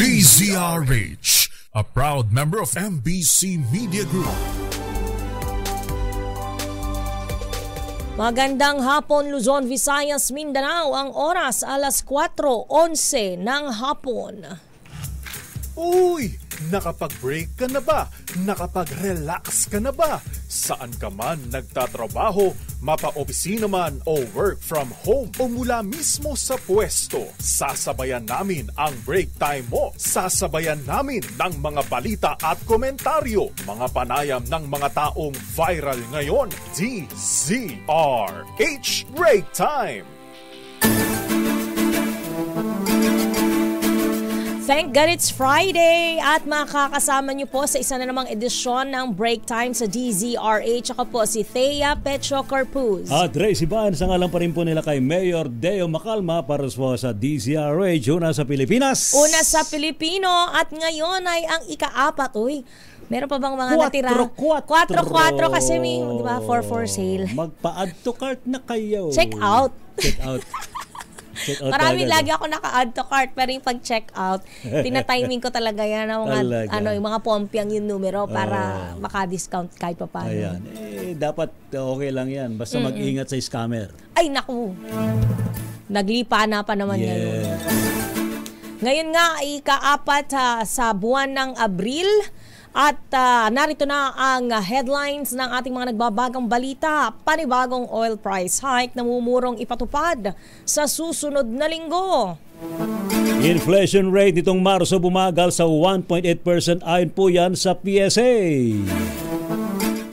DZRH, a proud member of MBC Media Group. Magandang hapon Luzon, Visayas, Mindanao. Ang oras alas 4:11 ng hapon. Uy! Nakapag-break ka na ba? Nakapag-relax ka na ba? Saan ka man nagtatrabaho, mapa-opisina man o work from home o mula mismo sa pwesto, sasabayan namin ang break time mo. Sasabayan namin ng mga balita at komentaryo, mga panayam ng mga taong viral ngayon. DZRH Break Time! Thank God it's Friday at makakasama niyo po sa isa na namang edisyon ng Break Time sa DZRH. Ako po si Thea Petro Corpuz. At Ray Siban, sa ngalan pa rin po nila kay Mayor Deo Macalma para po sa DZRH, una sa Pilipinas. Una sa Pilipino at ngayon ay ang ika-4. Uy, meron pa bang mga natira? 4-4 kasi may, di ba, 4-4 sale. Magpa-add to cart na kayo. Check out. Check out. Maraming lagi ako naka-add to cart pero yung pag-check out, tina-timing ko talaga yan ng mga, yung mga pompiang yung numero para maka-discount kahit pa paano. Ayan. Dapat okay lang yan. Basta mag-ingat sa scammer. Ay, naku. Naglipa na pa naman ngayon. Ngayon nga ay ika-4 sa buwan ng Abril. At narito na ang headlines ng ating mga nagbabagang balita. Panibagong oil price hike na mumurong ipatupad sa susunod na linggo. Inflation rate nitong Marso bumagal sa 1.8% ayon po yan sa PSA.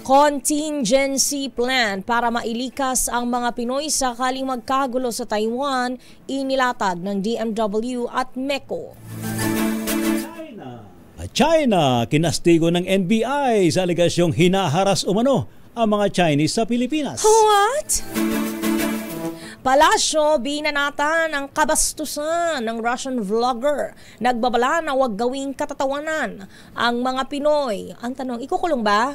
Contingency plan para mailikas ang mga Pinoy sakaling magkagulo sa Taiwan, inilatag ng DMW at MECO. China, kinastigo ng NBI sa alegasyong hinaharas umano ang mga Chinese sa Pilipinas. What? Palasyo, binanatan ang kabastusan ng Russian vlogger. Nagbabala na huwag gawing katatawanan ang mga Pinoy. Ang tanong, ikukulong ba?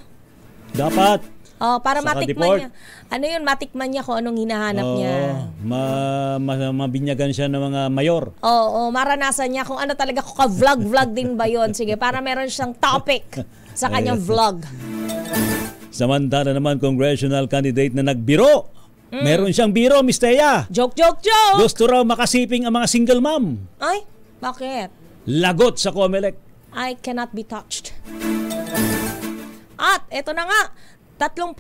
Dapat. Para matikman niya. Ano yun, matikman niya kung anong hinahanap niya. Mabinyagan siya ng mga mayor. Oo, maranasan niya kung ano talaga, kung ka-vlog din ba yun. Sige, para meron siyang topic sa kanyang vlog. Samantala naman, congressional candidate na nagbiro. Meron siyang biro, Miss Thea. Joke! Gusto raw makasiping ang mga single mom. Ay, bakit? Lagot sa COMELEC. I cannot be touched. At eto na nga, 31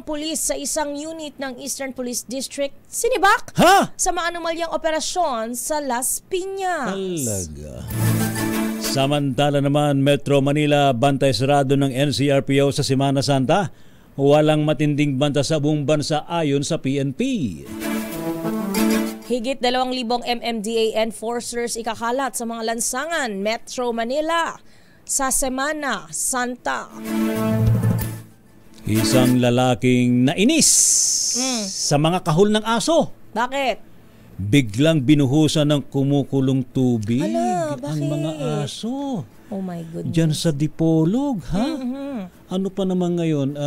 pulis sa isang unit ng Eastern Police District sinibak sa maanumalyang operasyon sa Las Piñas. Talaga. Samantala naman, Metro Manila, bantay sarado ng NCRPO sa Semana Santa. Walang matinding banta sa buong bansa ayon sa PNP. Higit 2,000 MMDA enforcers ikakalat sa mga lansangan Metro Manila sa Semana Santa. Isang lalaking nainis sa mga kahol ng aso. Bakit? Biglang binuhusan ng kumukulong tubig bakit? ang mga aso. Oh my goodness. Diyan sa Dipolog, ha? Ano pa naman ngayon?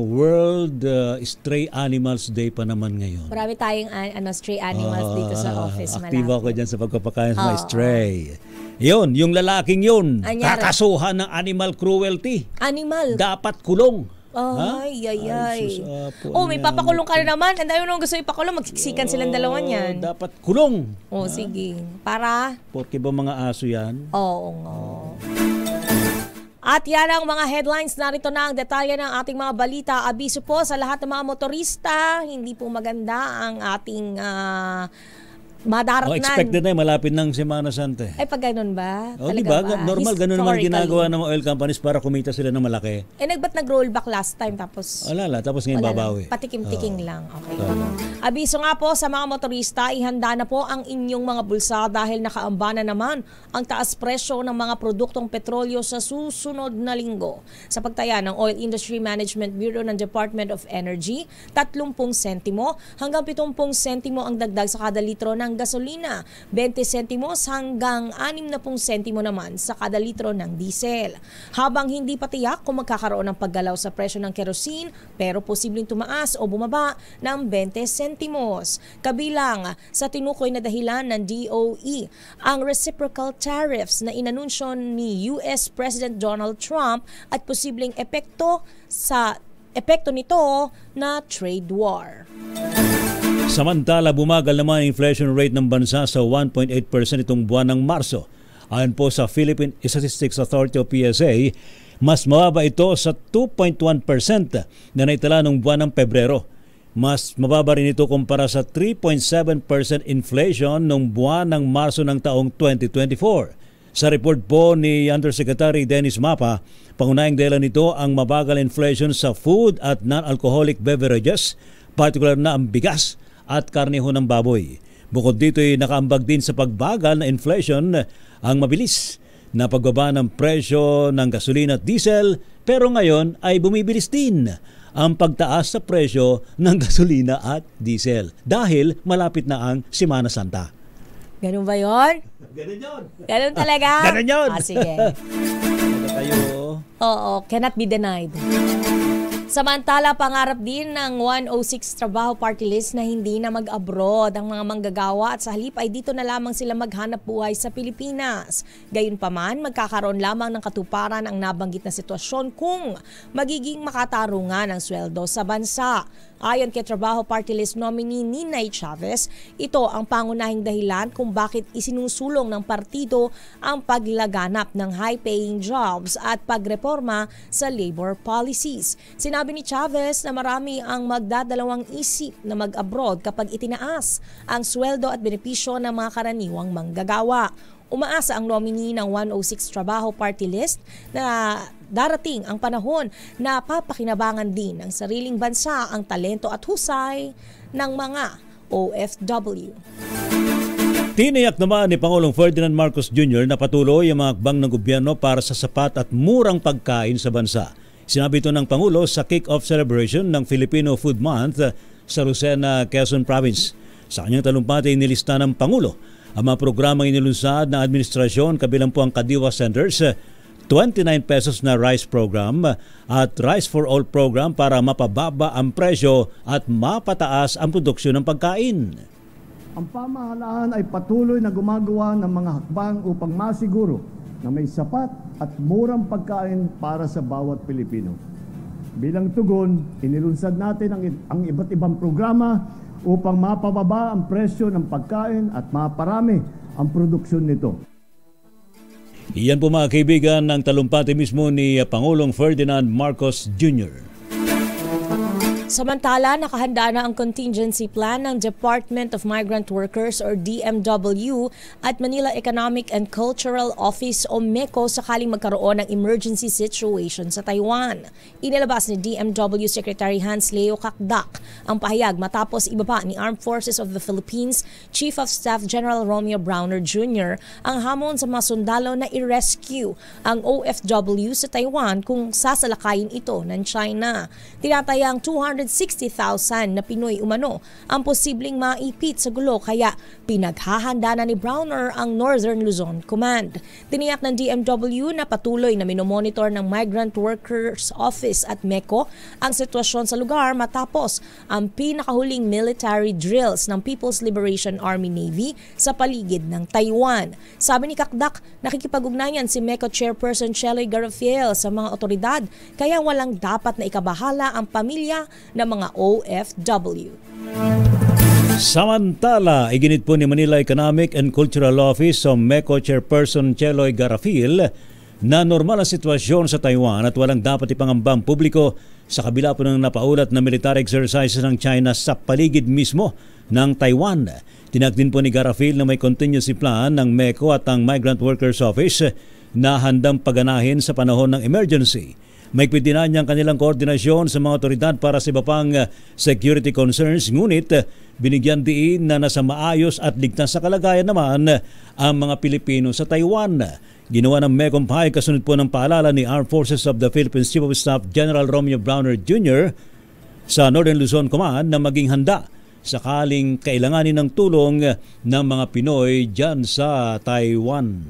World Stray Animals Day pa naman ngayon. Marami tayong stray animals dito sa office. Aktibo ko dyan sa pagpapakain sa mga stray. Yun, yung lalaking yun, kakasuhan ng animal cruelty. Animal? Dapat kulong. Ay. May papakulong ka na naman. Ang dami nung gusto ipakulong, magsiksikan silang dalawa niyan. Dapat kulong. Sige. Para? Porque ba mga aso yan? Oo nga. At yan ang mga headlines. Narito na ang detalye ng ating mga balita. Abiso po sa lahat ng mga motorista. Hindi po maganda ang ating madaratnan. Expected na malapit ng Semana Santa. Ay, pag ganun ba? Diba? Normal, ganun naman ginagawa ng oil companies para kumita sila ng malaki. Ba't nag-rollback last time tapos? Tapos ngayon babawi. Patikim-tiking lang. Okay. Abiso nga po sa mga motorista, ihanda na po ang inyong mga bulsa dahil nakaamba na naman ang taas presyo ng mga produktong petrolyo sa susunod na linggo. Sa pagtaya ng Oil Industry Management Bureau ng Department of Energy, 30 sentimo hanggang 70 sentimo ang dagdag sa kada litro ng ng gasolina, 20 sentimos hanggang 60 sentimo naman sa kada litro ng diesel. Habang hindi pa tiyak kung magkakaroon ng paggalaw sa presyo ng kerosene, pero posibleng tumaas o bumaba ng 20 sentimos. Kabilang sa tinukoy na dahilan ng DOE ang reciprocal tariffs na inanunsyo ni US President Donald Trump at posibleng epekto nito na trade war. Samantala, bumagal naman ang inflation rate ng bansa sa 1.8% itong buwan ng Marso. Ayon po sa Philippine Statistics Authority o PSA, mas mababa ito sa 2.1% na naitala noong buwan ng Pebrero. Mas mababa rin ito kumpara sa 3.7% inflation noong buwan ng Marso ng taong 2024. Sa report po ni Undersecretary Dennis Mapa, pangunahing dahilan nito ang mabagal inflation sa food at non-alcoholic beverages, partikular na ang bigas at karne ng baboy. Bukod dito ay nakaambag din sa pagbagal na inflation ang mabilis na pagbaba ng presyo ng gasolina at diesel, pero ngayon ay bumibilis din ang pagtaas sa presyo ng gasolina at diesel dahil malapit na ang Semana Santa. Ganun ba yun? Ganun yun. Ganun talaga? Ganun yun. Sige. Tayo. Oo, cannot be denied. Samantala, pangarap din ng 106 Trabaho Party List na hindi na mag-abroad ang mga manggagawa at sa halip ay dito na lamang sila maghanap buhay sa Pilipinas. Gayunpaman, magkakaroon lamang ng katuparan ang nabanggit na sitwasyon kung magiging makatarungan ang sweldo sa bansa. Ayon kay Trabaho Party List nominee Ninay Chavez, ito ang pangunahing dahilan kung bakit isinusulong ng partido ang paglaganap ng high-paying jobs at pagreforma sa labor policies. Sinabi ni Chavez na marami ang magdadalawang isip na mag-abroad kapag itinaas ang sweldo at benepisyo ng mga karaniwang manggagawa. Umaasa ang nominee ng 106 Trabaho Party List na darating ang panahon na papakinabangan din ng sariling bansa ang talento at husay ng mga OFW. Tiniyak naman ni Pangulong Ferdinand Marcos Jr. na patuloy ang mga hakbang ng gobyerno para sa sapat at murang pagkain sa bansa. Sinabi ito ng Pangulo sa kick-off celebration ng Filipino Food Month sa Lucena, Quezon Province. Sa kanyang talumpati, nilista ng Pangulo ang mga programang inilunsad ng administrasyon kabilang po ang Kadiwa Centers, 29 pesos na rice program at Rice for All program para mapababa ang presyo at mapataas ang produksyon ng pagkain. Ang pamahalaan ay patuloy na gumagawa ng mga hakbang upang masiguro na may sapat at murang pagkain para sa bawat Pilipino. Bilang tugon, inilunsad natin ang iba't ibang programa upang mapababa ang presyo ng pagkain at maparami ang produksyon nito. Iyan po mga kaibigan ang talumpati mismo ni Pangulong Ferdinand Marcos Jr. Samantala, nakahanda na ang contingency plan ng Department of Migrant Workers or DMW at Manila Economic and Cultural Office o MECO sakaling magkaroon ng emergency situation sa Taiwan. Inilabas ni DMW Secretary Hans Leo Kakdak ang pahayag matapos ibaba ni Armed Forces of the Philippines Chief of Staff General Romeo Browner Jr. ang hamon sa mga sundalo na i-rescue ang OFW sa Taiwan kung sasalakayin ito ng China. Tinatayang 260,000 na Pinoy umano ang posibleng maipit sa gulo kaya pinaghahanda na ni Browner ang Northern Luzon Command. Tiniyak ng DMW na patuloy na minomonitor ng Migrant Workers Office at MECO ang sitwasyon sa lugar matapos ang pinakahuling military drills ng People's Liberation Army Navy sa paligid ng Taiwan. Sabi ni Kakdak, nakikipag-ugnayan si MECO Chairperson Cheloy Garafiel sa mga otoridad kaya walang dapat na ikabahala ang pamilya ng mga OFW. Samantala, iginit po ni Manila Economic and Cultural Office o MECO Chairperson Cheloy Garafiel na normal ang sitwasyon sa Taiwan at walang dapat ipangambang publiko sa kabila po ng napaulat na military exercises ng China sa paligid mismo ng Taiwan. Tinagdin po ni Garafiel na may contingency plan ng MECO at ang Migrant Workers Office na handang paganahin sa panahon ng emergency. Maigpit din niyang kanilang koordinasyon sa mga otoridad para sa iba pang security concerns, ngunit binigyan diin na nasa maayos at ligtas sa kalagayan naman ang mga Pilipino sa Taiwan. Ginawa ng MECO kasunod po ng paalala ni Armed Forces of the Philippines Chief of Staff General Romeo Browner Jr. sa Northern Luzon Command na maging handa sakaling kailanganin ng tulong ng mga Pinoy dyan sa Taiwan.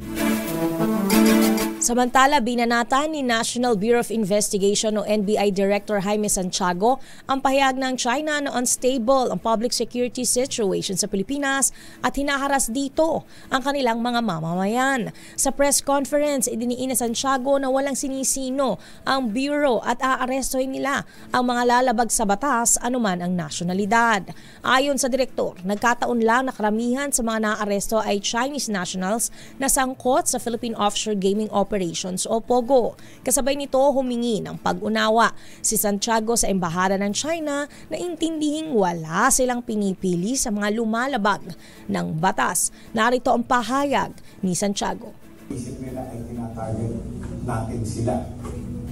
Samantala, binanatan ni National Bureau of Investigation o NBI Director Jaime Santiago ang pahayag ng China na unstable ang public security situation sa Pilipinas at hinaharas dito ang kanilang mga mamamayan. Sa press conference, idiniin ni Santiago na walang sinisino ang Bureau at aarestohin nila ang mga lalabag sa batas anuman ang nasyonalidad. Ayon sa direktor, nagkataon lang na karamihan sa mga naaresto ay Chinese nationals na sangkot sa Philippine Offshore Gaming Operations o POGO. Kasabay nito humingi ng pag-unawa si Santiago sa Embahada ng China na intindihing wala silang pinipili sa mga lumalabag ng batas. Narito ang pahayag ni Santiago. Isip nila ay tinatarget natin sila.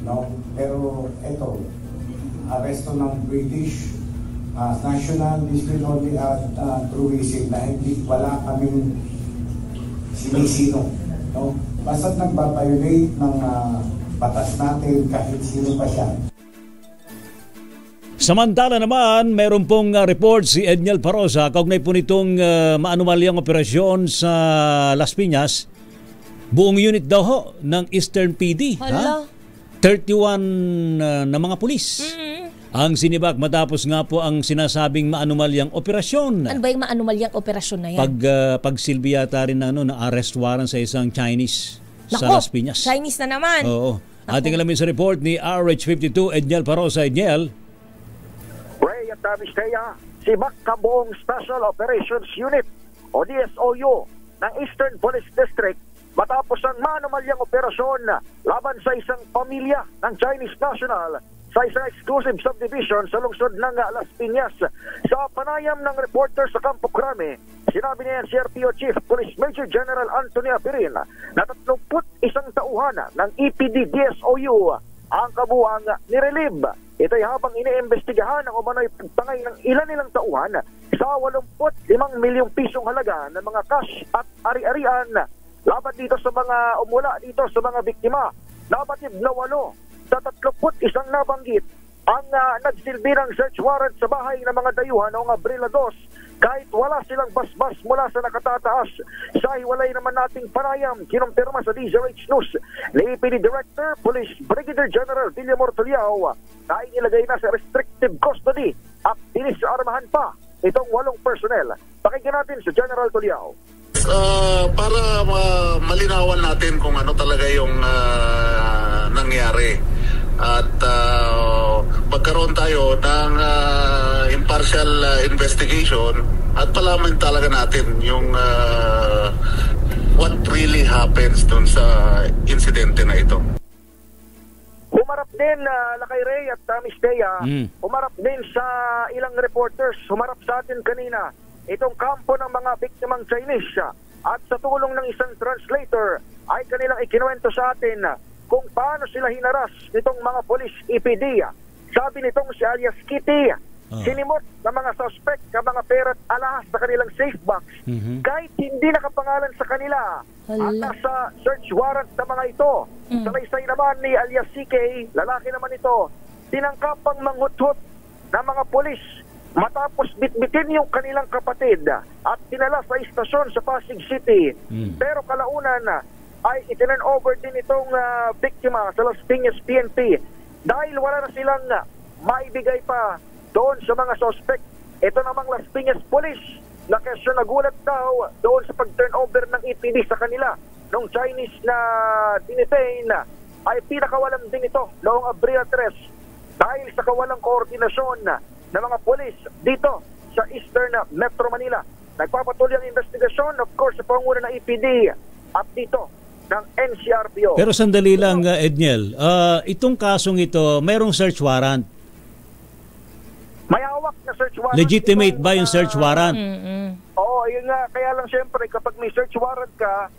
No? Pero ito, aresto ng British National Disciplinary Truism na wala kaming sinisino. No? Basta't nagbabiolate ng batas natin kahit sino pa siya. Samantala naman, mayroon pong report si Edniel Parosa kaugnay po nitong maanumalyang operasyon sa Las Piñas. Buong unit daw ho ng Eastern PD. Hala. 31 na mga pulis. Ang sinibak matapos nga po ang sinasabing maanumalyang operasyon. Ano ba yung maanumalyang operasyon na yan? Pagsilbi yata rin na arrest warrant sa isang Chinese sa Nako, Las Piñas. Chinese na naman. Oo. Ating alamin sa report ni RH52 Edniel Parosa. Edniel. Ray at Amistea, sibak kabuong Special Operations Unit o DSOU ng Eastern Police District matapos ang maanumalyang operasyon laban sa isang pamilya ng Chinese national sa isang exclusive subdivision sa lungsod ng Las Piñas. Sa panayam ng reporter sa Campo Crame, sinabi ni NCRPO Chief Police Major General Anthony Apirin na 31 tauhan ng EPD DSOU ang kabuang nirelieve. Ito'y habang iniimbestigahan ang umano'y pagtangay ng ilan nilang tauhan sa 85 milyong pisong halaga ng mga cash at ari-arian laban dito sa mga umula dito sa mga biktima. Nabatid na 8 sa 31 nabanggit ang nagsilbi ng search warrant sa bahay ng mga dayuhan noong Abril 2 kahit wala silang basbas mula sa nakatataas. Sa hiwalay naman nating panayam, kinumpirma sa DZRH News ni EPD Director Police Brigadier General Villamor Tuliao na inilagay na sa restrictive custody at dinisarmahan pa itong 8 personnel. Pakinggan natin si General Tuliao. Para malinawan natin kung ano talaga yung nangyari at magkaroon tayo ng impartial investigation at palaman talaga natin yung what really happens dun sa insidente na ito. Humarap din Lakay Ray at Mistea, humarap din sa ilang reporters, humarap sa atin kanina itong kampo ng mga biktimang Chinese at sa tulong ng isang translator ay kanilang ikinuwento sa atin kung paano sila hinaras nitong mga polis EPD. Sabi nitong si alias Kitty, sinimot ng mga suspect ng mga pera at alahas sa kanilang safe box kahit hindi nakapangalan sa kanila. At nasa search warrant ng mga ito. Salaysay naman ni alias CK, lalaki naman ito, tinangkapang manghuthot ng mga polis matapos bitbitin yung kanilang kapatid at dinala sa istasyon sa Pasig City. Pero kalaunan ay itinurn over din itong biktima sa Las Piñas PNP dahil wala na silang maibigay pa doon sa mga suspect. Ito namang Las Piñas Police na kesyo nagulat daw doon sa pag-turn over ng EPD sa kanila nung Chinese na dinitain ay pinakawalan din ito noong Abril 3 dahil sa kawalang koordinasyon ng mga polis dito sa Eastern Metro Manila. Nagpapatuloy ang investigasyon, of course, sa panguna ng EPD at dito ng NCRPO. Pero sandali lang, Edniel. Itong kasong ito, mayroong search warrant. May hawak na search warrant. Legitimate ba yung search warrant? Oo, yun nga. Kaya lang siyempre, kapag may search warrant ka,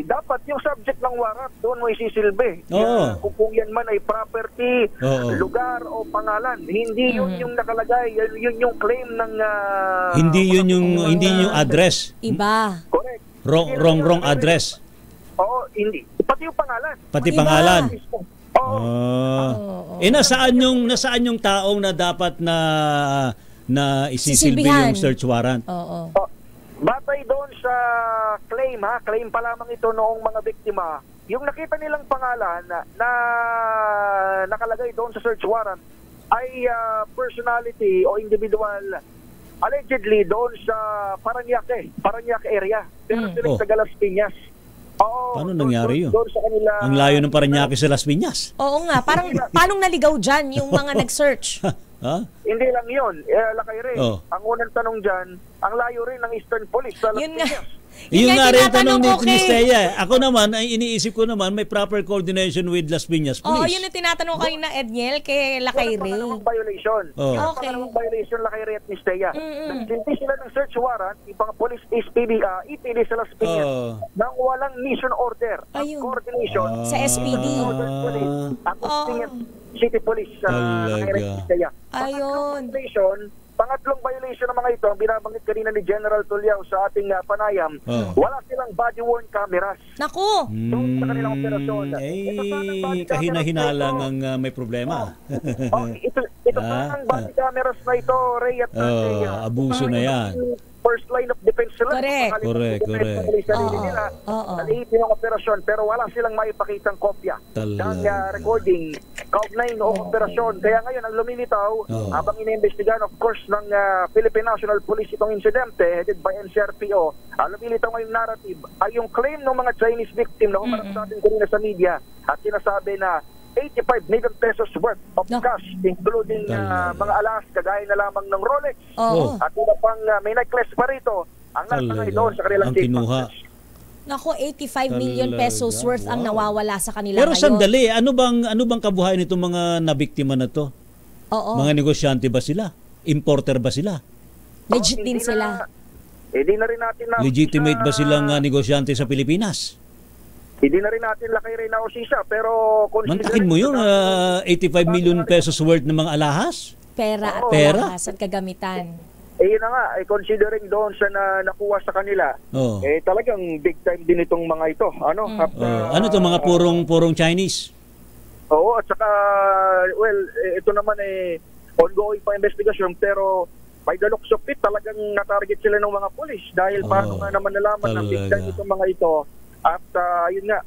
dapat yung subject ng warrant doon mo isisilbi. Kung yan man ay property, lugar o pangalan, hindi yun yung nakalagay, yun yung claim ng hindi yun yung address. Iba. Correct. Wrong address. Oo, hindi. Pati yung pangalan. Pati pangalan. Oo. Nasaan yung taong na dapat na na isisilbi Sisilbihan. yung search warrant. Oo. Batay doon sa claim pa lamang ito noong mga biktima, yung nakita nilang pangalan na nakalagay doon sa search warrant ay personality o individual allegedly doon sa Parañaque area. Pero sila sa Las Piñas. Oo, Paano nangyari yun? Doon sa kanila, Ang layo ng Parañaque sa Las Piñas. Oo nga, parang paanong naligaw dyan yung mga nag-search? Ha? Hindi lang yun. Lakay rin. Oh. Ang unang tanong dyan, ang layo rin ng Eastern Police sa Las Yun nga. Piñas. Yun nga rin tanong ni okay. Stea. Ako naman, ay iniisip ko naman, may proper coordination with Las Piñas Oo, Police. yun yung tinatanong kanina, Edniel, kay Lakay Ray. Pangalawang violation. Oh. Yung Okay. pangalawang violation, Lakay Ray at Mistea. Nagsinti sila ng search warrant, yung mga police EPD sa Las Piñas, Oh. nang walang mission order at Ayun. coordination Sa SPD. Northern Police at Oh. Piñas City Police sa Lakay Ray at Mistea. Ayun. Pangatlong violation ng mga ito, ang binabanggit kanina ni General Tuliao sa ating panayam, wala silang body-worn cameras. Naku! Doon sa kanilang operasyon. Kahina-hinalang ang may problema. Ito ang body cameras na ito, Ray at Abuso na yan. First line of defense sila. Correct. Naliitin ang operasyon pero wala silang maipakitang kopya ng recording kaugnay noong operasyon. Kaya ngayon ang lumilitaw habang iniimbestigahan of course ng Philippine National Police itong insidente headed by NCRPO, lumilitaw ngayong narrative ay yung claim ng mga Chinese victim na humarap sa atin kanina sa media at sinasabi na 85 million pesos worth of cash including mga alas kagaya na lamang ng Rolex at iba pang may necklace pa rito ang nasa doon sa kanilang kinuha. Naku, 85 million pesos worth ang nawawala sa kanila Pero ngayon. sandali, ano bang kabuhayan nitong mga nabiktima na to? Oo. Mga negosyante ba sila? Importer ba sila? Legit din sila. Hindi na rin natin na Legitimate ba silang negosyante sa Pilipinas? Hindi na rin natin Lakay Ray na usisa pero Mantakin mo yun, 85 million pesos worth ng mga alahas? Pera at Pera? alahas at kagamitan. yun na nga, considering doon sa nakuha sa kanila, talagang big time din itong mga ito. Ano to, mga purong Chinese? Oo, at saka, ito naman ongoing pa investigasyon pero by the looks of it, talagang natarget sila ng mga pulis dahil paano nga naman nalaman ng big time itong mga ito. At yun nga,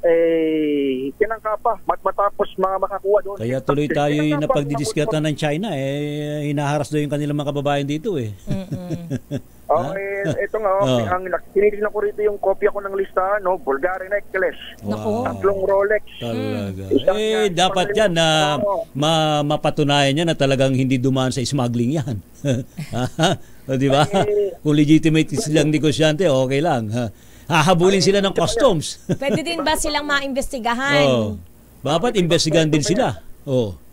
tinangka pa matapos mga makakuha doon. Kaya tuloy tayo na pagdidiskata ng China, hinaharas doon yung kanilang mga kababayan dito ito nga, ang tinitignan ko rito yung kopya ko ng listahan, Bulgari necklace, 3 Rolex. Talaga. Dapat yan na mapatunayan yan na talagang hindi dumaan sa smuggling yan. Di ba? Kung legitimate silang negosyante, okay lang. Hahabulin sila ng customs. Pwede din ba silang maimbestigahan? Dapat investigahan din sila.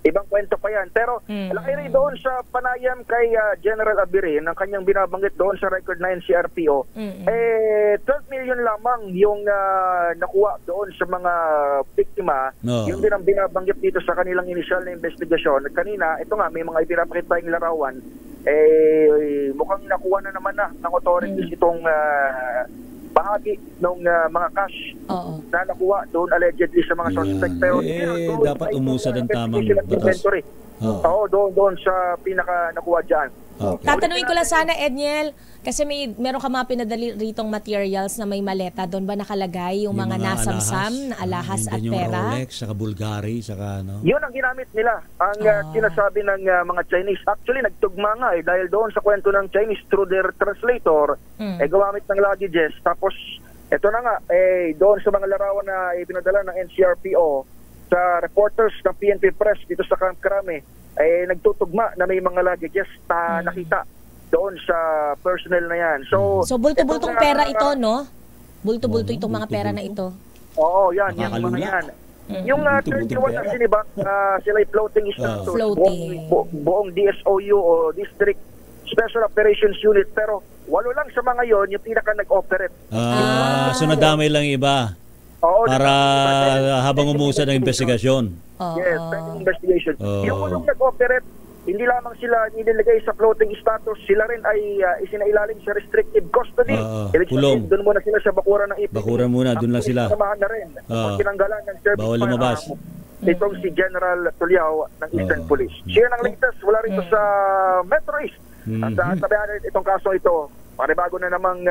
Ibang kwento pa yan. Pero laki rin doon sa panayam kay General Abirin, ang kanyang binabanggit doon sa record na NCRPO, 12 million lamang yung nakuha doon sa mga biktima. Yung din ang binabanggit dito sa kanilang initial na investigasyon. At kanina, ito nga, may mga ipinapakita yung larawan, mukhang nakuha na naman ng authorities itong bahagi ng mga cash na nakuha doon allegedly sa mga suspect. Pero dapat umusad ang tamang batas. Doon sa pinaka nakuha dyan. Tatanungin ko lang sana, Edniel, kasi meron ka mga pinadali ritong materials na may maleta. Doon ba nakalagay yung mga nasamsam na alahas at pera? Yung Rolex, saka Bulgari, saka Yun ang ginamit nila. Ang sinasabi ng mga Chinese. Actually, nagtugma nga dahil doon sa kwento ng Chinese through their translator, gumamit ng luggages. Tapos, eto na nga, doon sa mga larawan na pinadala ng NCRPO sa reporters ng PNP Press dito sa Camp Crame, nagtutugma na may mga luggages nakita doon sa personnel na yan. So bulto-bultong pera ito, no? Bulto-bulto itong mga pera na ito. Oo, yan. Yan mga yan. Yung 31 na sinibak, sila ay floating status. Buong DSOU o District Special Operations Unit. Pero 8 lang sa mga yon yung pinaka nag-operate. So nadamay lang iba. Para habang umusad ang investigasyon. Yes, investigation. Yung unang nag-operate, hindi lamang sila nilagay sa floating status, sila rin ay isinailalim sa restrictive custody. Kulong. Doon muna sila sa bakuran ng IPD. Bakuran muna, doon lang sila. Samahan na rin. Tinanggalan ng service. Bawal lumabas. Itong si General Tuliao ng Eastern Police. Share ng latest, wala rito sa Metro East. At sabihan itong kaso ito, panibago na namang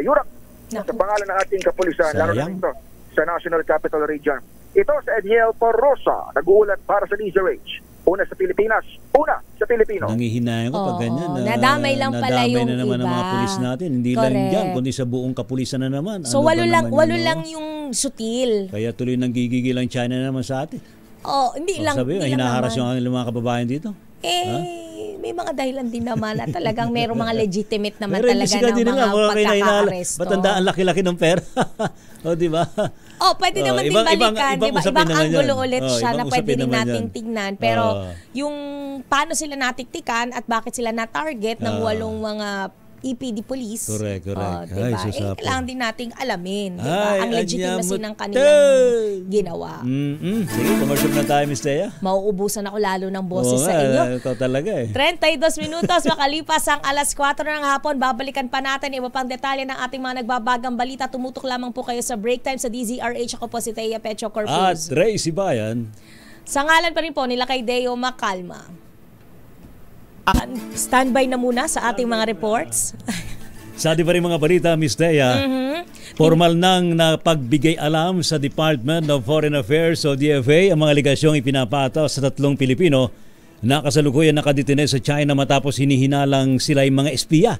yurak sa pangalan ng ating kapulisan, lalo na ito sa National Capital Region. Ito sa Edniel Porrosa, nag-uulat para sa DZRH. Una sa Pilipinas, una sa Pilipino. Nangihinayan ko pag ganyan. Nadamay lang pala yung na naman iba. ang mga pulis natin. Hindi lang dyan, kundi sa buong kapulisan na naman. So walo lang yung sutil. Kaya tuloy nang gigigil ang China naman sa atin. Hindi lang. Sabi, hinaharas yung mga kababayan dito. May mga dahilan din naman at talagang merong mga legitimate naman pero talaga ng mga pagkaka-aresto. Matanda ang laki-laki ng pera. O, di ba? Pwede naman din balikan. Ibang anggulo ulit siya na pwede din nating tignan. Pero yung paano sila natiktikan at bakit sila na-target ng 8 mga EPD police. Correct. Diba? Kailangan din nating alamin. Diba? Ang legitimacy ng kanilang ginawa. Sige, commercial na tayo, Miss Thea. Mauubusan ako lalo ng boses sa inyo. Ito talaga 32 minutos makalipas ang alas 4 ng hapon. Babalikan pa natin iba pang detalye ng ating mga nagbabagang balita. Tumutok lamang po kayo sa break time sa DZRH. Ako po si Thea Pecho Corpus. At Ray Sibayan. Sa ngalan pa rin po nila kay Deo Macalma. Standby na muna sa ating mga reports. Sa ating pa rin mga balita, Miss Thea, formal nang napagbigay alam sa Department of Foreign Affairs o DFA ang mga aligasyong ipinapataw sa 3 Pilipino na kasalukuyan nakadetine sa China matapos hinihinalang sila ay mga espiya.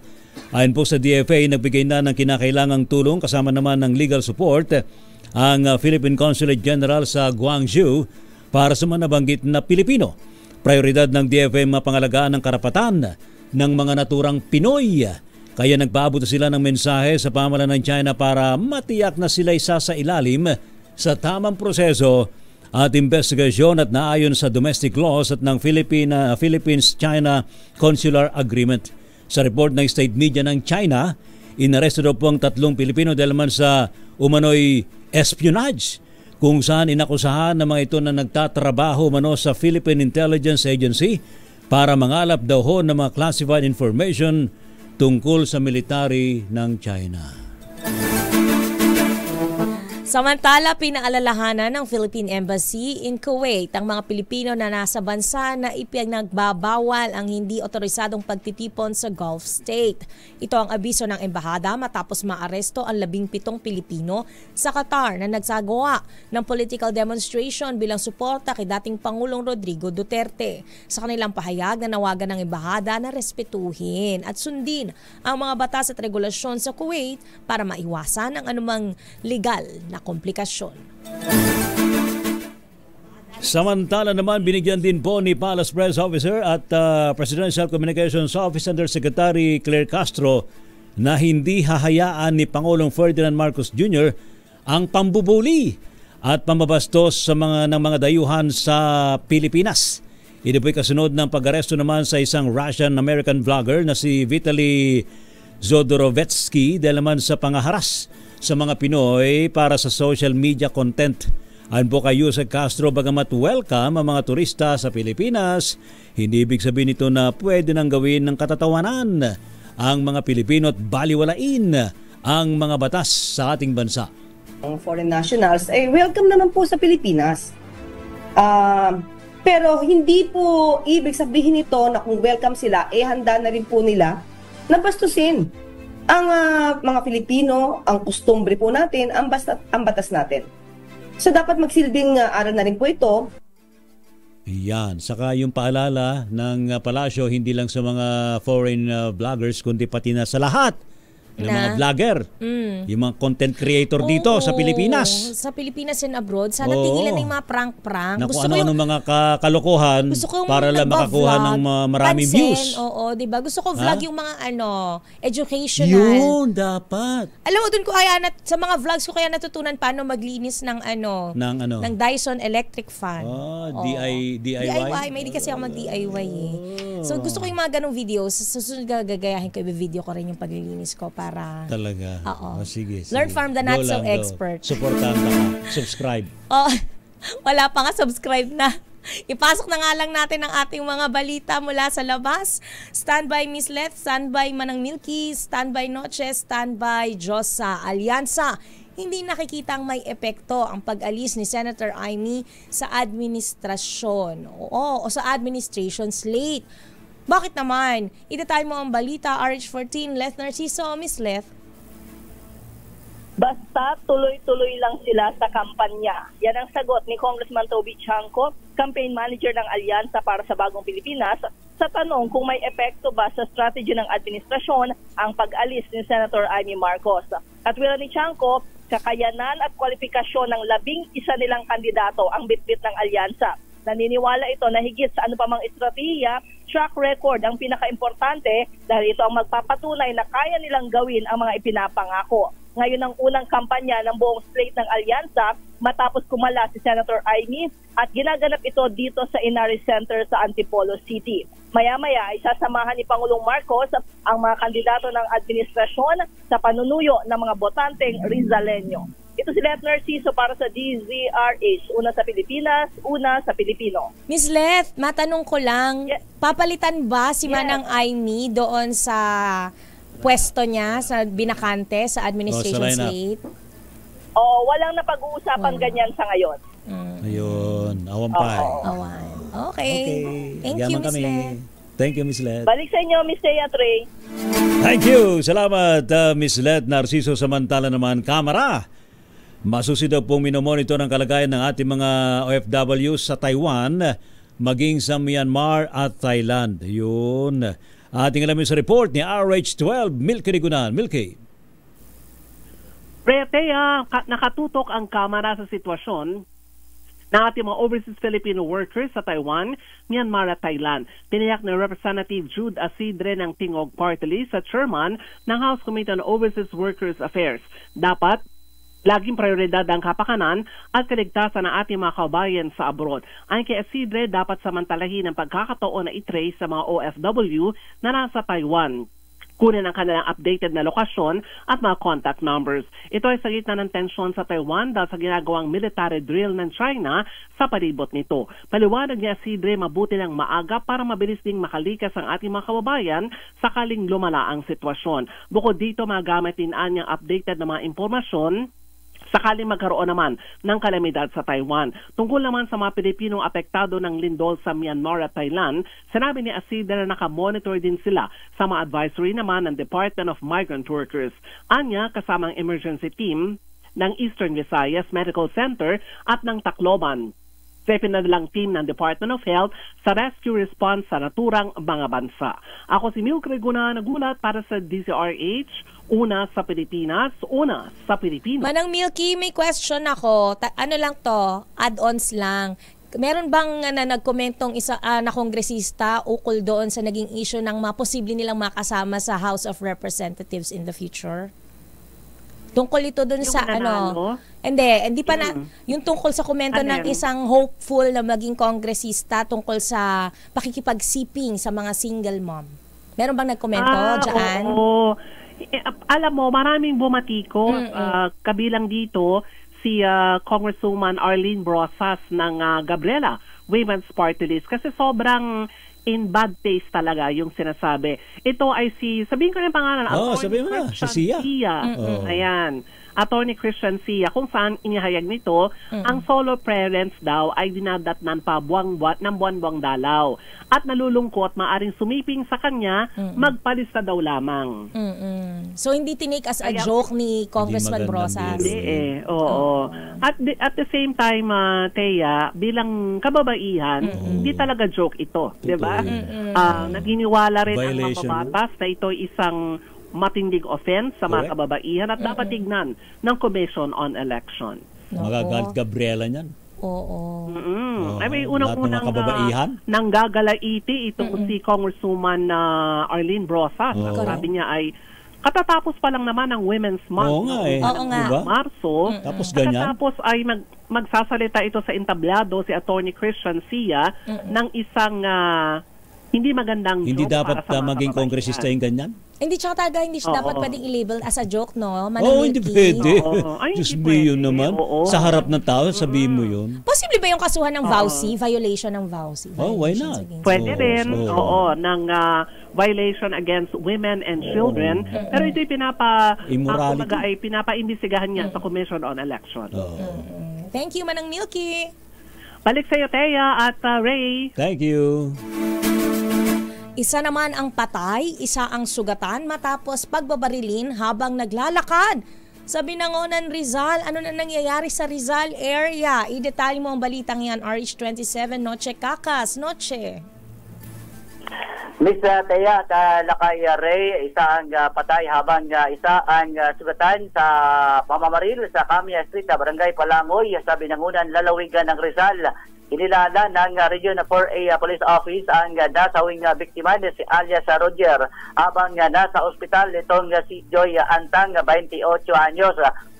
Ayon po sa DFA, nagbigay na ng kinakailangang tulong kasama naman ng legal support ang Philippine Consulate General sa Guangzhou para sa mga nabanggit na Pilipino. Prioridad ng DFA mapangalagaan ng karapatan ng mga naturang Pinoy. Kaya nagpaabot sila ng mensahe sa pamahalaan ng China para matiyak na sila isa sa ilalim sa tamang proseso at investigasyon at naayon sa domestic laws at ng Philippines-China Consular Agreement. Sa report ng state media ng China, inaresto daw po ang 3 Pilipino dahil man sa umano'y espionage, kung saan inakusahan ng mga ito na nagtatrabaho mano sa Philippine Intelligence Agency para mangalap daw ho ng mga classified information tungkol sa military ng China. Samantala, pinaalalahanan ng Philippine Embassy in Kuwait ang mga Pilipino na nasa bansa na ipinagbabawal ang hindi otorisadong pagtitipon sa Gulf State. Ito ang abiso ng embahada matapos maaresto ang 17 Pilipino sa Qatar na nagsagawa ng political demonstration bilang suporta kay dating Pangulong Rodrigo Duterte. Sa kanilang pahayag, nanawagan ng embahada na respetuhin at sundin ang mga batas at regulasyon sa Kuwait para maiwasan ang anumang legal na komplikasyon. Samantala naman, binigyan din po ni Palace Press Officer at Presidential Communications Office Undersecretary Claire Castro na hindi hahayaan ni Pangulong Ferdinand Marcos Jr. ang pambubuli at pambabastos sa ng mga dayuhan sa Pilipinas. Ito po'y kasunod ng pag-aresto naman sa isang Russian-American vlogger na si Vitaly Zodorovetsky dahil naman sa pangaharas sa mga Pinoy para sa social media content. Ayon po kay Yusek Castro, bagamat welcome ang mga turista sa Pilipinas, hindi ibig sabihin nito na pwede nang gawin ng katatawanan ang mga Pilipino at baliwalain ang mga batas sa ating bansa. Ang foreign nationals ay welcome naman po sa Pilipinas. Pero hindi po ibig sabihin nito na kung welcome sila, handa na rin po nila na bastusin ang mga Pilipino, ang kustumbre po natin, ang batas natin. So dapat magsilbing aral na rin po ito. Yan. Saka yung paalala ng palasyo, hindi lang sa mga foreign vloggers, kundi pati na sa lahat ng mga vlogger. Yung mga content creator dito sa Pilipinas. Sa Pilipinas and abroad. Sana tigilan na yung mga prank-prank. Gusto ko ano mga kalokohan para lang makakuha ng maraming views. Oo, diba? Gusto ko vlog yung mga educational. Yun, dapat. Alam mo, dun ko sa mga vlogs ko kaya natutunan paano maglinis ng ng Dyson electric fan. DIY? May di kasi ako mag-DIY eh. So gusto ko yung mga ganong videos. Sa susunod gagayahin ko, i-video ko rin yung paglilinis ko para talaga. Oo. Sige. Learn from the not so expert. Supportahan ka. Subscribe. Wala pa nga, subscribe na. Ipasok na nga lang natin ang ating mga balita mula sa labas. Standby Miss Leth, standby Manang Milky, standby Noche, standby Diyos sa Alyansa. Hindi nakikitang may epekto ang pag-alis ni Senator Amy sa administrasyon o sa administration slate. Bakit naman? Itatay mo ang balita, RH14, Leth Narciso, Miss Leth. Basta tuloy-tuloy lang sila sa kampanya. Yan ang sagot ni Congressman Toby Chanco, campaign manager ng Alyansa para sa Bagong Pilipinas, sa tanong kung may epekto ba sa strategy ng administrasyon ang pag-alis ni Senator Amy Marcos. At wala ni Chanco, kakayanan at kwalifikasyon ng 11 nilang kandidato ang bitbit ng Alyansa. Naniniwala ito na higit sa ano pa mang estratehiya, track record ang pinaka-importante dahil ito ang magpapatunay na kaya nilang gawin ang mga ipinapangako. Ngayon ang unang kampanya ng buong slate ng Alyansa matapos kumala si Senator Amy at ginaganap ito dito sa Inari Center sa Antipolo City. Maya-maya ay sasamahan ni Pangulong Marcos ang mga kandidato ng administrasyon sa panunuyo ng mga botanteng Rizaleño. Ito si Leth Narciso para sa DZRH. Una sa Pilipinas, una sa Pilipino. Miss Leth, matanong ko lang, papalitan ba si Manang Amy doon sa pwesto niya sa binakante sa administration slate? Walang napag-uusapan ganyan sa ngayon. Ayun, awampay. Awan. Okay. Thank you, Miss Leth. Thank you, Miss Leth. Balik sa inyo, Miss Thea Trey. Thank you. Salamat, Miss Leth Narciso. Samantala naman, Kamara. Masusi daw pong minomonitor ang kalagayan ng ating mga OFW sa Taiwan, maging sa Myanmar at Thailand. Yun. Ating alamin sa report ni RH12, Milky Rigunan. Milky. Thea, nakatutok ang Kamara sa sitwasyon ng ating mga overseas Filipino workers sa Taiwan, Myanmar at Thailand. Tiniyak ni Representative Jude Asidre ng Tingog Party List sa chairman ng House Committee on Overseas Workers Affairs. Dapat laging prioridad ang kapakanan at kaligtasan ng ating mga kabayan sa abroad. Ayon kay Asidre, dapat samantalahin ang pagkakataon na i-trace sa mga OFW na nasa Taiwan. Kunin ang kanilang updated na lokasyon at mga contact numbers. Ito ay sa gitna ng tensyon sa Taiwan dahil sa ginagawang military drill ng China sa palibot nito. Paliwanag niya Asidre, mabuti lang maaga para mabilis ding makalikas ang ating mga kababayan sakaling lumala ang sitwasyon. Bukod dito, magamit din niyang updated na mga impormasyon sakaling magkaroon naman ng kalamidad sa Taiwan. Tungkol naman sa mga Pilipinong apektado ng lindol sa Myanmar at Thailand, sinabi ni Asidre na nakamonitor din sila sa mga advisory naman ng Department of Migrant Workers. Anya, kasamang emergency team ng Eastern Visayas Medical Center at ng Tacloban. Sa pinadalang team ng Department of Health sa rescue response sa naturang mga bansa. Ako si Milky Rigunan, nagulat para sa DZRH, una sa Pilipinas, una sa Pilipino. Manang Milky, may question ako. Ano lang to? Add-ons lang. Meron bang nagkomentong isa na kongresista ukol doon sa naging issue ng mga posible nilang makasama sa House of Representatives in the future? Tungkol ito dun yung sa hindi pa na yung tungkol sa komento ng isang hopeful na maging kongresista tungkol sa pakikipagsiping sa mga single mom. Meron bang nagkomento diyan? Oo. Alam mo, maraming bumatiko, kabilang dito si Congresswoman Arlene Brosas ng Gabriela Women's Party List kasi sobrang in bad taste talaga yung sinasabi. Ito ay sabihin ko na yung pangalan, sabihin mo na, si Sia. Ayan. Attorney Christian Sia, kung saan inihayag nito, ang solo parents daw ay dinadatnan pa ng buwan-buwang dalaw. At nalulungkot, maaring sumiping sa kanya, magpalista daw lamang. So, hindi tinake as a joke ni Congressman Brosas? Hindi oo. At the same time, Thea, bilang kababaihan, hindi talaga joke ito. Diba? Naginiwala rin ang mababatas na ito isang matinding offense sa mga kababaihan at dapat tignan ng Commission on Election. Magagalit Gabriela niyan. Oo. Ay, may unang-unang nanggagalaiti itong si Congresswoman Arlene Brosas. Sabi niya ay katatapos pa lang naman ang Women's Month. Oo nga Diba? Marso. Tapos ganyan. Tapos ay magsasalita ito sa entablado si Attorney Christian Sia ng isang hindi magandang hindi joke dapat para sa maging kongresista yung ganyan? Hindi, tsaka talaga hindi siya dapat pwedeng i-label as a joke, no? Hindi pwede. Diyos mo yun naman. Sa harap ng tao, sabihin mo yun. Posible ba yung kasuhan ng VAUSI? Violation ng VAUSI? Why not? Pwede rin, ng violation against women and children. Pero ito'y pinapa-imbestigahan niya sa Commission on Election. Thank you, Manang Milky. Balik sa'yo, Thea at Ray. Thank you. Isa naman ang patay, isa ang sugatan matapos pagbabarilin habang naglalakad sa Binangonan, Rizal. Ano na nangyayari sa Rizal area? I-detalye mo ang balitang yan, RH27, Noche Kakas. Noche. Miss Thea, Lakay Ray, isa ang patay habang isa ang sugatan sa pamamaril sa Camia Street, Barangay Palangoy, sa Binangonan, lalawigan ng Rizal. Inilala ng Region 4A Police Office ang nasawing biktima na si alias Roger habang nasa ospital itong si Joy Antang, 28 anyos.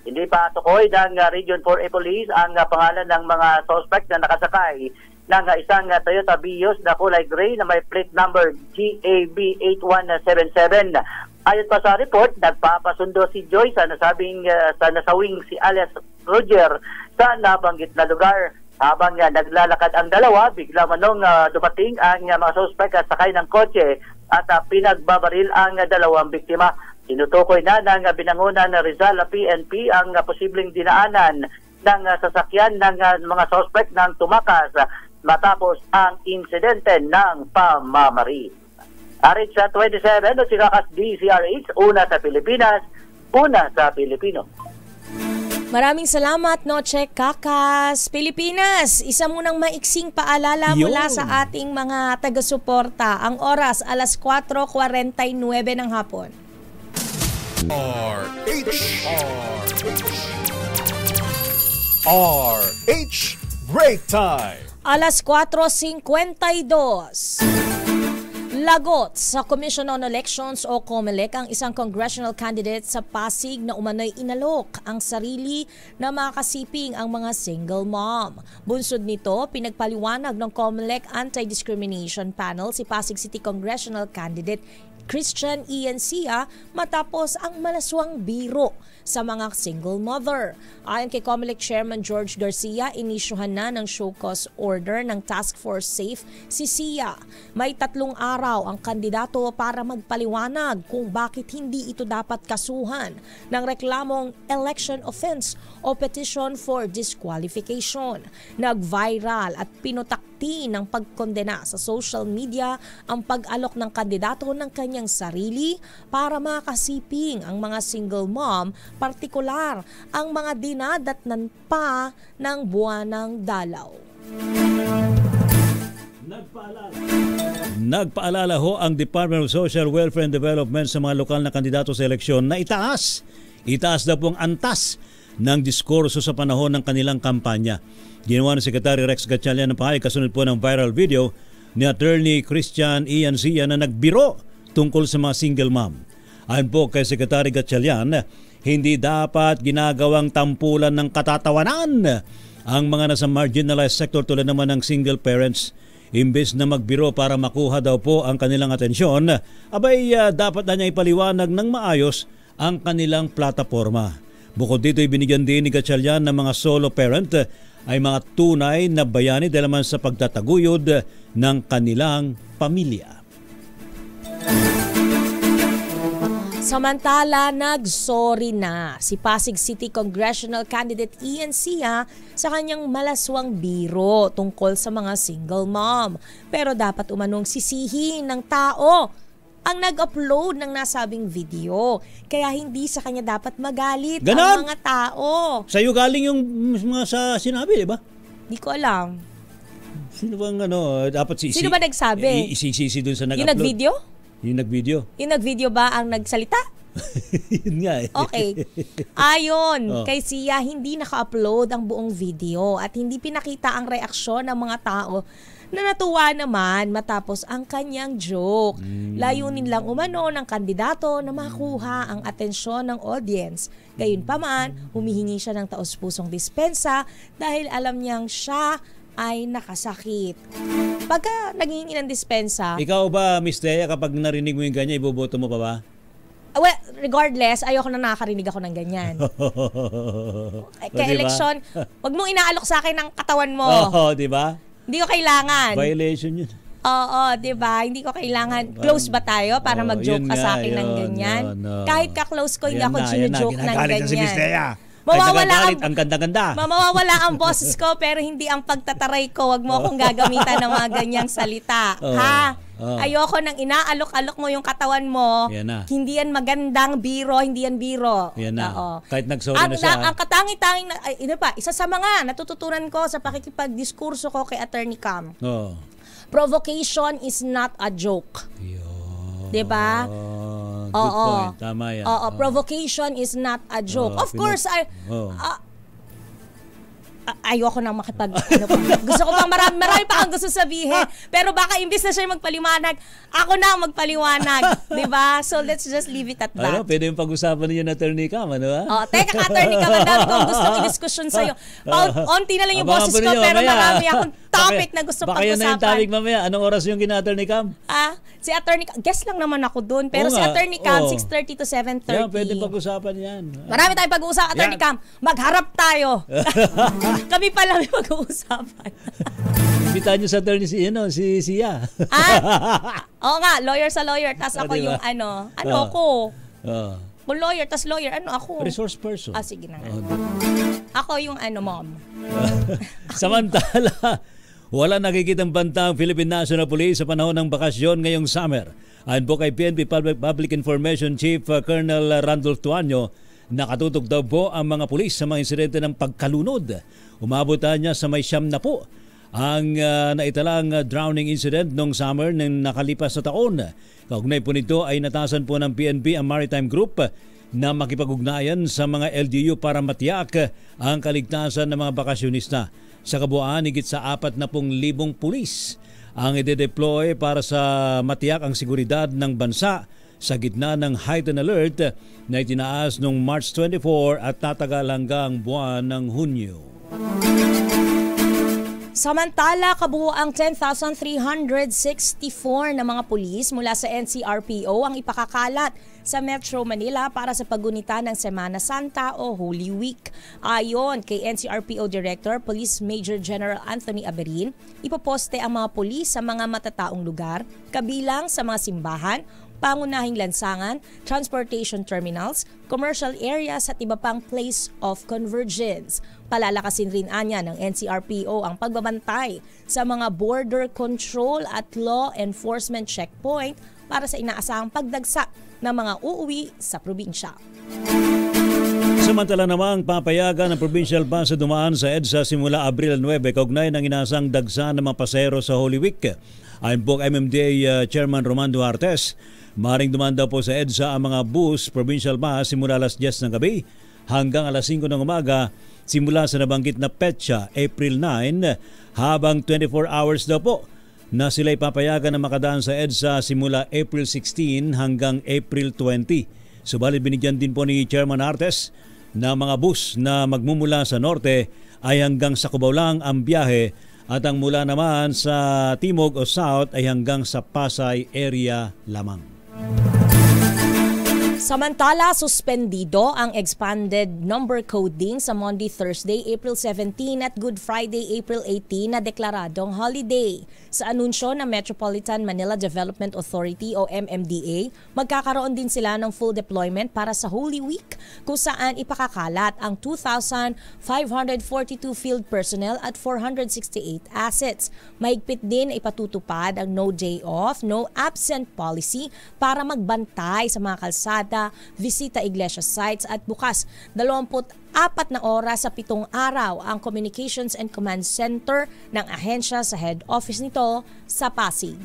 Hindi pa tukoy ng Region 4A Police ang pangalan ng mga suspect na nakasakay ng isang Toyota Vios na kulay gray na may plate number GAB 8177. Ayon pa sa report, nagpapasundo si Joy sa nasawing si alias Roger sa nabanggit na lugar. Habang naglalakad ang dalawa, bigla manong dumating ang mga suspect at sakay ng kotse at pinagbabaril ang dalawang biktima. Tinutukoy na ng Binangonan Rizal PNP ang posibleng dinaanan ng sasakyan ng mga suspect ng tumakas matapos ang insidente ng pamamaril. RH27, Chikakas DCRH, una sa Pilipinas, una sa Pilipino. Maraming salamat, Noche Kakas. Pilipinas, isa munang maiksing paalala mula sa ating mga taga-suporta. Ang oras, alas 4:49 ng hapon. RH Break Time. Alas 4:52. Lagot sa Commission on Elections o COMELEC ang isang congressional candidate sa Pasig na umano'y inalok ang sarili na makasiping ang mga single mom. Bunsod nito, pinagpaliwanag ng COMELEC Anti-Discrimination Panel si Pasig City Congressional Candidate Christian Ian Sia matapos ang malaswang biro sa mga single mother. Ayon kay COMELEC Chairman George Garcia, inisyuhan na ng show cause order ng Task Force SAFE si Sia. May 3 araw ang kandidato para magpaliwanag kung bakit hindi ito dapat kasuhan ng reklamong election offense o petition for disqualification. Nag-viral at pinutakti ng pagkondena sa social media ang pag-alok ng kandidato ng kanyang sarili para makasiping ang mga single mom, partikular ang mga dinadatnan pa ng buwanang dalaw. Nagpaalala ho ang Department of Social Welfare and Development sa mga lokal na kandidato sa eleksyon na itaas daw pong antas ng diskurso sa panahon ng kanilang kampanya. Ginawa ni Secretary Rex Gatchalian ng pahayag kasunod po ng viral video ni Attorney Christian Ian Sia na nagbiro tungkol sa mga single mom. Ayon po kay Secretary Gatchalian, hindi dapat ginagawang tampulan ng katatawanan ang mga nasa marginalized sector tulad naman ng single parents. Imbes na magbiro para makuha daw po ang kanilang atensyon, dapat na niya ipaliwanag ng maayos ang kanilang plataforma. Bukod dito, ibinigyan din ni Gatchalian ng mga solo parent ay mga tunay na bayani dahil naman sa pagtataguyod ng kanilang pamilya. Samantala, nag-sorry na si Pasig City Congressional Candidate Ian Sia sa kanyang malaswang biro tungkol sa mga single mom. Pero dapat umanong sisihin ng tao ang nag-upload ng nasabing video. Kaya hindi sa kanya dapat magalit ang mga tao. Sa'yo galing yung mga sa sinabi, di ba? Di ko alam. Sino bang dapat Sino ba nagsabi? Isisisi dun sa nag-upload. Yung nag-video? Yung nag-video. Yung nag-video ba ang nagsalita? Yun nga eh. Okay. Ayon, kay Sia, hindi naka-upload ang buong video at hindi pinakita ang reaksyon ng mga tao na natuwa naman matapos ang kanyang joke. Layunin lang umano ng kandidato na makuha ang atensyon ng audience. Gayunpaman, humihingi siya ng taos-pusong dispensa dahil alam niyang siya ay nakasakit. Pagka naghihingi ng dispensa... Ikaw ba, Miss Thea, kapag narinig mo yung ganyan, iboboto mo pa ba? Well, regardless, ayoko na nakakarinig ako ng ganyan. Kaya eleksyon, wag mong inaalok sa akin ng katawan mo. Oo, di ba? Hindi ko kailangan. Violation yun. Oo, di ba? Hindi ko kailangan. Close ba tayo para mag-joke ka sa akin ng ganyan? Kahit ka-close ko, hindi ako gino-joke ng ganyan. Mawawala ang ganda-ganda. Mawawala ang boses ko pero hindi ang pagtataray ko. Wag mo akong gagamitan ng mga ganyang salita. Ha? Ayoko nang inaalok-alok mo yung katawan mo. Yan na. Hindi yan magandang biro, hindi yan biro. Yan na. Oo. Kahit nagsorry na siya. Ang katangi-tanging, isa sa mga natututunan ko sa pakikipagdiskurso ko kay Attorney Cam. Provocation is not a joke. Diba? Good point. Tama yan. Provocation is not a joke. Of course, ayoko nang gusto ko pang marami pa akong gusto sabihin. Pero baka imbis na siya magpaliwanag, ako na ang magpaliwanag. Diba? So let's just leave it at that. Pwede yung pag-usapan niyo na Attorney Cam, teka Attorney Cam, ang dami kong gusto i-discussion sa'yo. Onti na lang yung boses ko, pero marami akong topic na gusto pag-usapan. Baka yun na yung topic mamaya. Anong oras yung kina-Attorney Cam? Si Attorney Cam, guest lang naman ako dun. Pero si Attorney Cam, 6:30 to 7:30. Yeah, pwede pag-usapan yan. Marami tayong pag-uusapan, Attorney Cam. Magharap tayo. Kami pa lang yung mag-uusapan. Imbitahan niyo sa attorney si Sia. Oo nga, lawyer sa lawyer. Tapos ako diba? Yung ako. Kung lawyer, tas lawyer, ako? Resource person. Sige na nga. Ako yung mom. Samantala, wala nakikitang banta ang Philippine National Police sa panahon ng bakasyon ngayong summer. Ayon po kay PNP Public Information Chief Colonel Randolph Tuanyo, nakatutok daw po ang mga pulis sa mga insidente ng pagkalunod. Umabutan niya sa may 90 po ang naitalang drowning incident noong summer ng nakalipas na taon. Kaugnay po nito ay natasan po ng PNP ang Maritime Group na makipag-ugnayan sa mga LGU para matiyak ang kaligtasan ng mga bakasyonista. Sa kabuuan, higit sa 40,000 pulis ang ide-deploy para sa matiyak ang seguridad ng bansa sa gitna ng heightened alert na itinaas noong March 24 at tatagal hanggang buwan ng Hunyo. Samantala, kabuuang 10,364 na mga pulis mula sa NCRPO ang ipakakalat sa Metro Manila para sa paggunita ng Semana Santa o Holy Week. Ayon kay NCRPO Director Police Major General Anthony Aberin, ipoposte ang mga pulis sa mga matataong lugar, kabilang sa mga simbahan, pangunahing lansangan, transportation terminals, commercial areas at iba pang place of convergence. Palalakasin rin anya ng NCRPO ang pagbabantay sa mga border control at law enforcement checkpoint para sa inaasahang pagdagsa ng mga uuwi sa probinsya. Samantala namang papayagan ng provincial bus sa dumaan sa EDSA simula Abril 9 kaugnay ng inaasang dagsa ng mga pasahero sa Holy Week. Ayon po kay MMDA Chairman Roman Duartes, maring dumaan daw po sa EDSA ang mga bus, provincial bus simula alas 10 ng gabi hanggang alas 5 ng umaga simula sa nabanggit na petsa April 9 habang 24 hours daw po na sila'y papayagan na makadaan sa EDSA simula April 16 hanggang April 20. Subalit binigyan din po ni Chairman Artes na mga bus na magmumula sa norte ay hanggang sa Cubao lang ang biyahe at ang mula naman sa timog o south ay hanggang sa Pasay area lamang. Samantala, suspendido ang expanded number coding sa Monday, Thursday, April 17 at Good Friday, April 18 na deklaradong holiday. Sa anunsyo ng Metropolitan Manila Development Authority o MMDA, magkakaroon din sila ng full deployment para sa Holy Week kung saan ipakakalat ang 2,542 field personnel at 468 assets. Mahigpit din ipatutupad ang no day off, no absent policy para magbantay sa mga kalsada, visita iglesia sites at bukas 24 na oras sa 7 araw ang Communications and Command Center ng ahensya sa head office nito sa Pasig.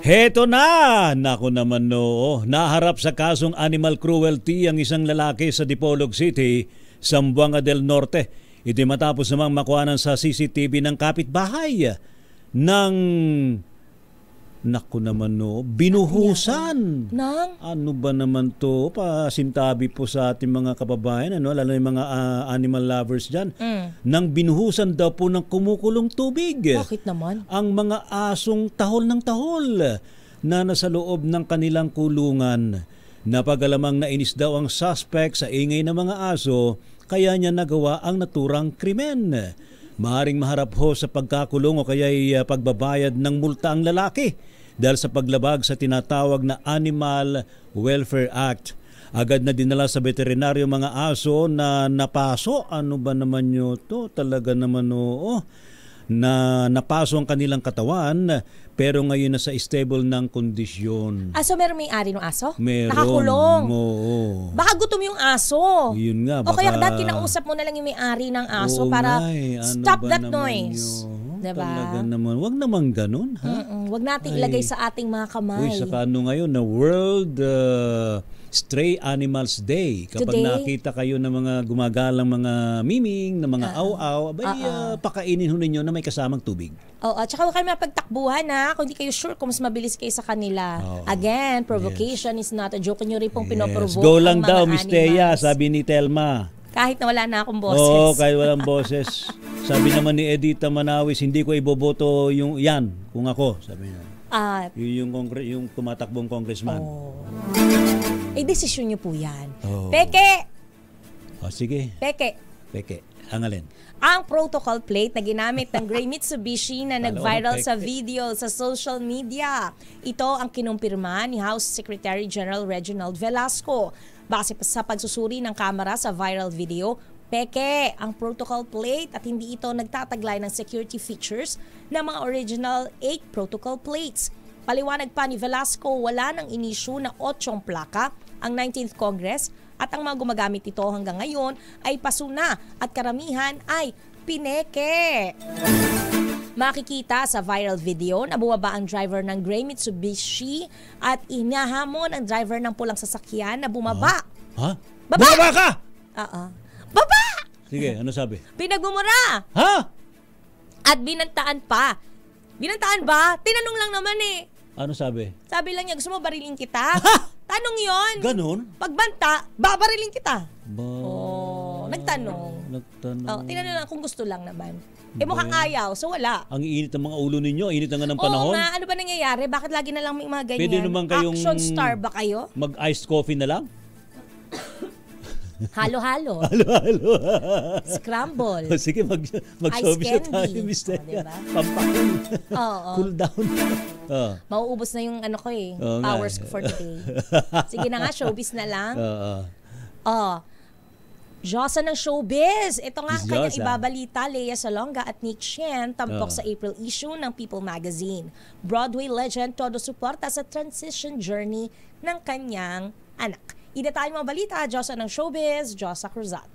Heto na! Naku naman no, naharap sa kasong animal cruelty ang isang lalaki sa Dipolog City, Zamboanga del Norte. Ito matapos namang makuhanan sa CCTV ng kapitbahay ng naku naman no, binuhusan. Nang? Ano ba naman to? Pasintabi po sa ating mga kababayan, lalo yung mga animal lovers dyan. Nang binuhusan daw po ng kumukulong tubig. Bakit naman? Ang mga asong tahol ng tahol na nasa loob ng kanilang kulungan. Napagalamang nainis daw ang suspect sa ingay ng mga aso, kaya niya nagawa ang naturang krimen. Maaaring maharap ho sa pagkakulong o kaya'y pagbabayad ng multa ang lalaki dahil sa paglabag sa tinatawag na Animal Welfare Act. Agad na dinala sa veterinaryo mga aso na napaso. Ano ba naman nyo to? Talaga naman oo. na napaso ang kanilang katawan pero ngayon nasa stable ng kondisyon. So meron may-ari ng aso? Meron. Nakakulong. Oo. Baka gutom yung aso. Yun nga. O kaya dahil kinausap mo na lang yung may-ari ng aso para stop that noise. Diba? Talaga naman. Wag naman ganun. Ha? Wag natin ilagay sa ating mga kamay. Saka ngayon na World Stray Animals Day. Kapag nakita kayo ng mga gumagalang mga miming, ng mga aw-aw, pakainin ho ninyo na may kasamang tubig. At saka huwag kayo mapagtakbuhan kung hindi kayo sure kung mas mabilis kayo sa kanila. Again, provocation is not a joke. Nyo rin pong pinoprovoke Go lang ang mga daw, Miss Thea, animals. sabi ni Telma. Kahit na wala na akong boses. Kahit walang boses. Sabi naman ni Edita Manawis, hindi ko iboboto yan kung ako, sabi niya. Yung tumatakbong congressman. Desisyon niyo po yan. Peke! Sige. Peke. Ang alin? Ang protocol plate na ginamit ng Gray Mitsubishi na nag-viral sa video sa social media. Ito ang kinumpirma ni House Secretary General Reginald Velasco. Base sa pagsusuri ng kamera sa viral video, peke ang protocol plate at hindi ito nagtataglay ng security features ng mga original 8 protocol plates. Paliwanag pa ni Velasco, wala nang inisyu na 8 plaka ang 19th Congress at ang mga gumagamit ito hanggang ngayon ay pasuna at karamihan ay pineke. Makikita sa viral video na bumaba ang driver ng Gray Mitsubishi at inahamon ang driver ng pulang sasakyan na bumaba. Bumaba ka! Baba! Sige, ano sabi? Pinagmumura! At binantaan pa. Binantaan ba? Tinanong lang naman Ano sabi? Sabi lang niya, gusto mo barilin kita? Tanong yon. Ganon? Pagbanta, babarilin kita. Nagtanong. Tinanong lang kung gusto lang naman. Mukhang ayaw, so wala. Ang iinit ng mga ulo ninyo, init nga ng panahon. Oo nga, ano ba nangyayari? Bakit lagi na lang may mga ganyan? Pwede naman kayong action star ba kayo? Mag-iced coffee na lang? Halo-halo. Scramble. Sige, mag-showbiz na tayo, Mr. Pampakul. Cool down. Mauubos na yung powers for today. Sige na nga, showbiz na lang. Diyosa ng showbiz. Ito nga ang kanyang ibabalita, Lea Salonga at Nick Chen, tampok sa April issue ng People Magazine. Broadway legend todo suporta sa transition journey ng kanyang anak. Idetalye mga balita, Diyosa ng showbiz, Diyosa Cruzat.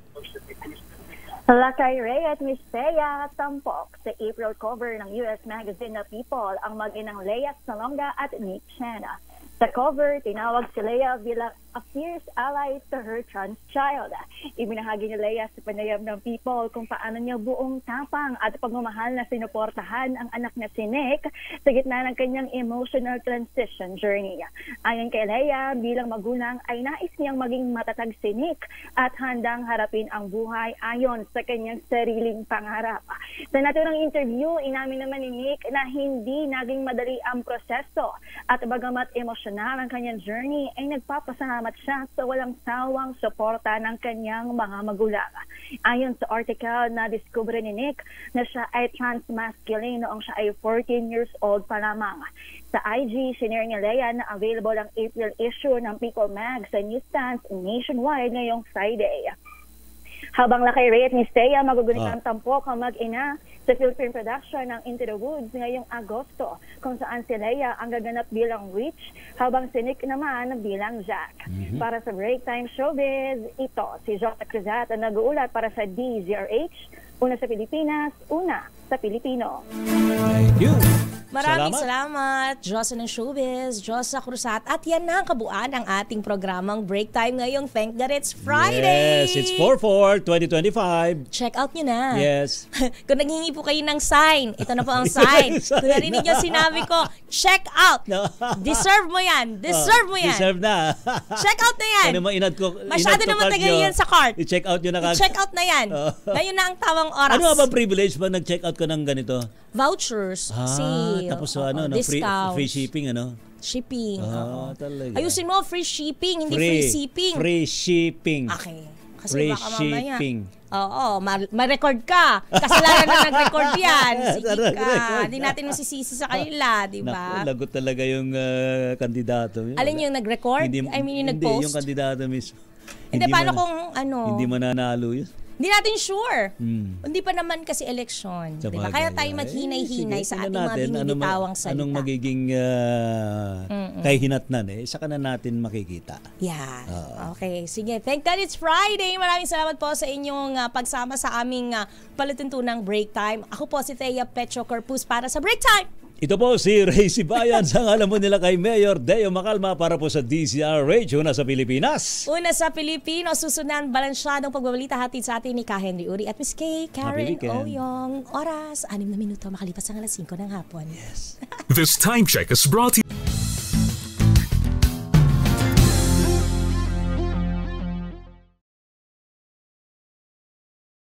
Lakay Ray at Miss Thea, tampok sa April cover ng US Magazine na People ang mag-inang Lea Salonga at Nick Chen. Sa cover, tinawag si Lea bilang a fierce ally to her trans child. Ibinahagi ni Lea sa panayam ng People kung paano niya buong tapang at pagmamahal na sinuportahan ang anak na si Nick sa gitna ng kanyang emotional transition journey. Ayon kay Lea, bilang magulang ay nais niyang maging matatag si Nick at handang harapin ang buhay ayon sa kanyang sariling pangarap. Sa naturang interview, inamin naman ni Nick na hindi naging madali ang proseso at bagamat emosyonal ang kanyang journey ay nagpapasalamat siya sa walang sawang suporta ng kanyang mga magulang. Ayon sa article na diskubre ni Nick na siya ay transmasculine noong siya ay 14 years old pa lamang. Sa IG, sinare ni Lea na available ang April issue ng People Mag sa newsstands nationwide ngayong Friday. Habang Lakay Ray at Miss Thea, magugunit ang tampok ang mag-ina sa Philippine production ng Into the Woods ngayong Agosto, kung saan si Lea ang gaganap bilang Witch, habang si Nick naman bilang Jack. Para sa Break Time Showbiz, ito si Jota Cruzat ang nag-uulat para sa DZRH, una sa Pilipinas, una sa Pilipino. Thank you. Maraming salamat, Diyosa ng showbiz, Diyosa Cruzat. At yan na ang kabuuan ng ating programang Break Time ngayong Thank God It's Friday. Yes, it's 4/4/2025. Check out nyo na. Yes. Kung naghingi po kayo ng sign, ito na po ang sign. Kung narinig nyo sinabi ko, check out. Deserve mo yan. Deserve mo yan. Deserve na. Check out na yan. Ano inad ko? Masyado na matagal yan sa cart. I-check out nyo na kagad. I-check out na yan. Ngayon na ang tawang oras. Ano ba privilege pag nag-check out ka ng ganito? Vouchers. Tapos free shipping, Shipping. Talaga. Ayusin mo, free shipping, hindi free shipping. Free shipping. Okay. Kasi free baka mamaya. shipping. Oo, ma-record ka. Kasalanan na nag-record yan. Sige ka. Hindi natin masisisi sa kanila, di ba? Lagot talaga yung kandidato. Alin yung nag-record? Yung nag-post? Hindi, yung kandidato mismo. Hindi, paano kung Hindi mananalo yun. Hindi natin sure. Hindi pa naman kasi eleksyon. Diba? Kaya tayo maghinay-hinay sa ating mga binibitawang salita. Anong magiging kahinatnan saka na natin makikita. Yeah. Okay. Sige. Thank God it's Friday. Maraming salamat po sa inyong pagsama sa aming palatuntunang break time. Ako po si Thea Petro Corpus para sa break time. Ito po si Ray Sibayan. Sa ngalan mo nila kay Mayor Deo Macalma para po sa DZRH, una sa Pilipinas. Una sa Pilipino, susunan balansyadong pagbabalita hatid sa atin ni Ka Henry Uri at Miss Kay Karen Oyong. Oras, 6 na minuto makalipas ang alas 5 ng hapon. This time check is brought to you